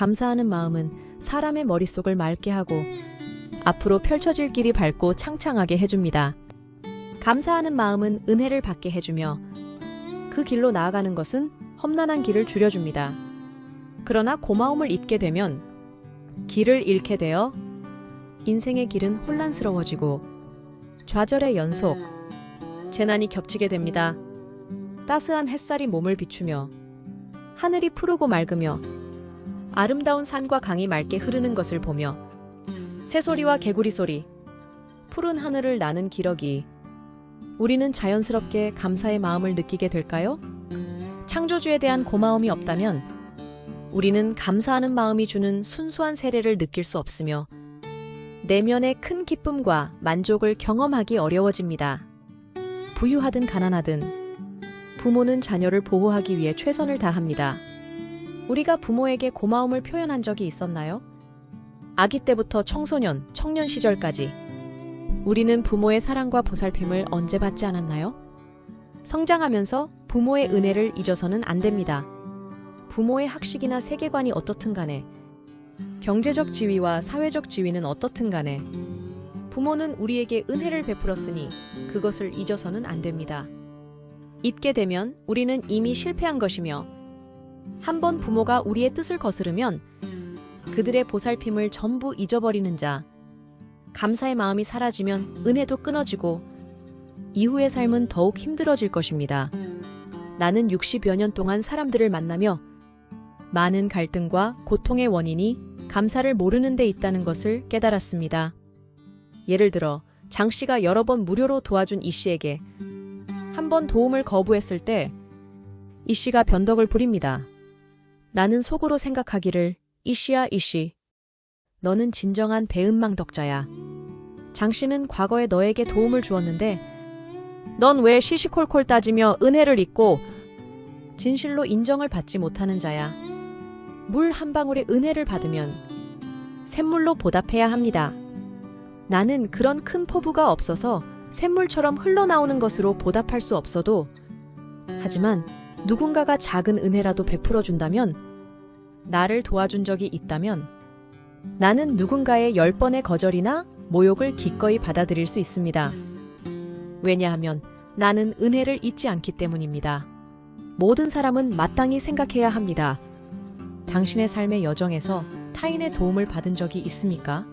감사하는 마음은 사람의 머릿속을 맑게 하고 앞으로 펼쳐질 길이 밝고 창창하게 해줍니다. 감사하는 마음은 은혜를 받게 해주며 그 길로 나아가는 것은 험난한 길을 줄여줍니다. 그러나 고마움을 잊게 되면 길을 잃게 되어 인생의 길은 혼란스러워지고 좌절의 연속, 재난이 겹치게 됩니다. 따스한 햇살이 몸을 비추며 하늘이 푸르고 맑으며 아름다운 산과 강이 맑게 흐르는 것을 보며 새소리와 개구리 소리, 푸른 하늘을 나는 기러기, 우리는 자연스럽게 감사의 마음을 느끼게 될까요? 창조주에 대한 고마움이 없다면 우리는 감사하는 마음이 주는 순수한 세례를 느낄 수 없으며 내면의 큰 기쁨과 만족을 경험하기 어려워집니다. 부유하든 가난하든 부모는 자녀를 보호하기 위해 최선을 다합니다. 우리가 부모에게 고마움을 표현한 적이 있었나요? 아기 때부터 청소년, 청년 시절까지 우리는 부모의 사랑과 보살핌을 언제 받지 않았나요? 성장하면서 부모의 은혜를 잊어서는 안 됩니다. 부모의 학식이나 세계관이 어떻든 간에 경제적 지위와 사회적 지위는 어떻든 간에 부모는 우리에게 은혜를 베풀었으니 그것을 잊어서는 안 됩니다. 잊게 되면 우리는 이미 실패한 것이며 한번 부모가 우리의 뜻을 거스르면 그들의 보살핌을 전부 잊어버리는 자, 감사의 마음이 사라지면 은혜도 끊어지고 이후의 삶은 더욱 힘들어질 것입니다. 나는 60여 년 동안 사람들을 만나며 많은 갈등과 고통의 원인이 감사를 모르는 데 있다는 것을 깨달았습니다. 예를 들어 장 씨가 여러 번 무료로 도와준 이 씨에게 한 번 도움을 거부했을 때 이 씨가 변덕을 부립니다. 나는 속으로 생각하기를 이 씨야 이 씨, 너는 진정한 배은망덕자야. 장 씨는 과거에 너에게 도움을 주었는데 넌 왜 시시콜콜 따지며 은혜를 잊고 진실로 인정을 받지 못하는 자야. 물 한 방울의 은혜를 받으면 샘물로 보답해야 합니다. 나는 그런 큰 포부가 없어서 샘물처럼 흘러나오는 것으로 보답할 수 없어도 하지만 누군가가 작은 은혜라도 베풀어 준다면 나를 도와준 적이 있다면 나는 누군가의 10번의 거절이나 모욕을 기꺼이 받아들일 수 있습니다. 왜냐하면 나는 은혜를 잊지 않기 때문입니다. 모든 사람은 마땅히 생각해야 합니다. 당신의 삶의 여정에서 타인의 도움을 받은 적이 있습니까?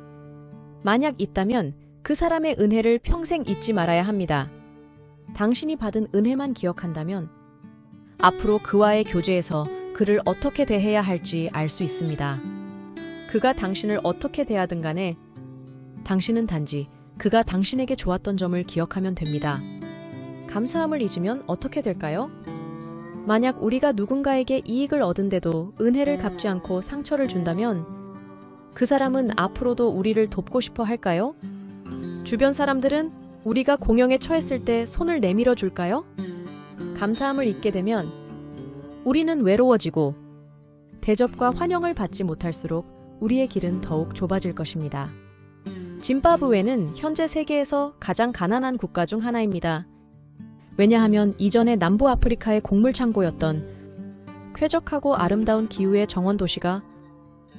만약 있다면 그 사람의 은혜를 평생 잊지 말아야 합니다. 당신이 받은 은혜만 기억한다면 앞으로 그와의 교제에서 그를 어떻게 대해야 할지 알 수 있습니다. 그가 당신을 어떻게 대하든 간에 당신은 단지 그가 당신에게 좋았던 점을 기억하면 됩니다. 감사함을 잊으면 어떻게 될까요? 만약 우리가 누군가에게 이익을 얻은데도 은혜를 갚지 않고 상처를 준다면 그 사람은 앞으로도 우리를 돕고 싶어 할까요? 주변 사람들은 우리가 공영에 처했을 때 손을 내밀어 줄까요? 감사함을 잊게 되면 우리는 외로워지고 대접과 환영을 받지 못할수록 우리의 길은 더욱 좁아질 것입니다. 짐바브웨는 현재 세계에서 가장 가난한 국가 중 하나입니다. 왜냐하면 이전에 남부 아프리카의 곡물 창고였던 쾌적하고 아름다운 기후의 정원 도시가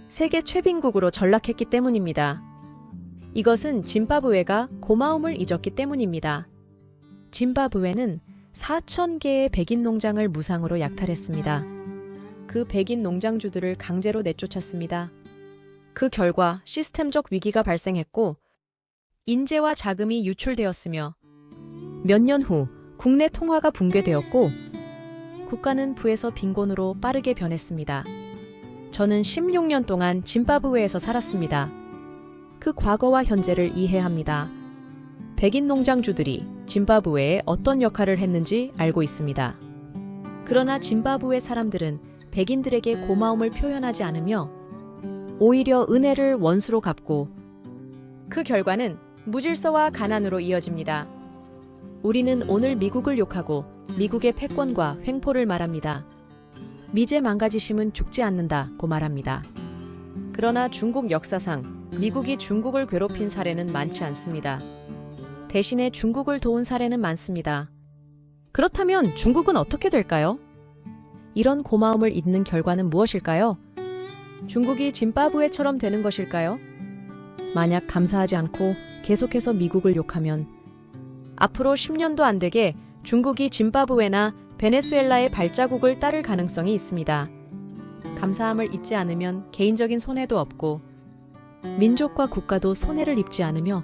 세계 최빈국으로 전락했기 때문입니다. 이것은 짐바브웨가 고마움을 잊었기 때문입니다. 짐바브웨는 4,000개의 백인 농장을 무상으로 약탈했습니다. 그 백인 농장주들을 강제로 내쫓았습니다. 그 결과 시스템적 위기가 발생했고 인재와 자금이 유출되었으며 몇 년 후 국내 통화가 붕괴되었고 국가는 부에서 빈곤으로 빠르게 변했습니다. 저는 16년 동안 짐바브웨에서 살았습니다. 그 과거와 현재를 이해합니다. 백인 농장주들이 짐바브웨에 어떤 역할을 했는지 알고 있습니다. 그러나 짐바브웨 사람들은 백인들에게 고마움을 표현하지 않으며 오히려 은혜를 원수로 갚고 그 결과는 무질서와 가난으로 이어집니다. 우리는 오늘 미국을 욕하고 미국의 패권과 횡포를 말합니다. 미제 망가지심은 죽지 않는다고 말합니다. 그러나 중국 역사상 미국이 중국을 괴롭힌 사례는 많지 않습니다. 대신에 중국을 도운 사례는 많습니다. 그렇다면 중국은 어떻게 될까요? 이런 고마움을 잊는 결과는 무엇일까요? 중국이 짐바브웨처럼 되는 것일까요? 만약 감사하지 않고 계속해서 미국을 욕하면 앞으로 10년도 안 되게 중국이 짐바브웨나 베네수엘라의 발자국을 따를 가능성이 있습니다. 감사함을 잊지 않으면 개인적인 손해도 없고 민족과 국가도 손해를 입지 않으며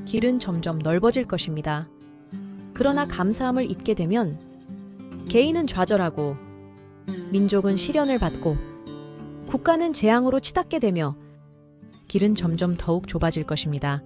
길은 점점 넓어질 것입니다. 그러나 감사함을 잊게 되면 개인은 좌절하고 민족은 시련을 받고 국가는 재앙으로 치닫게 되며 길은 점점 더욱 좁아질 것입니다.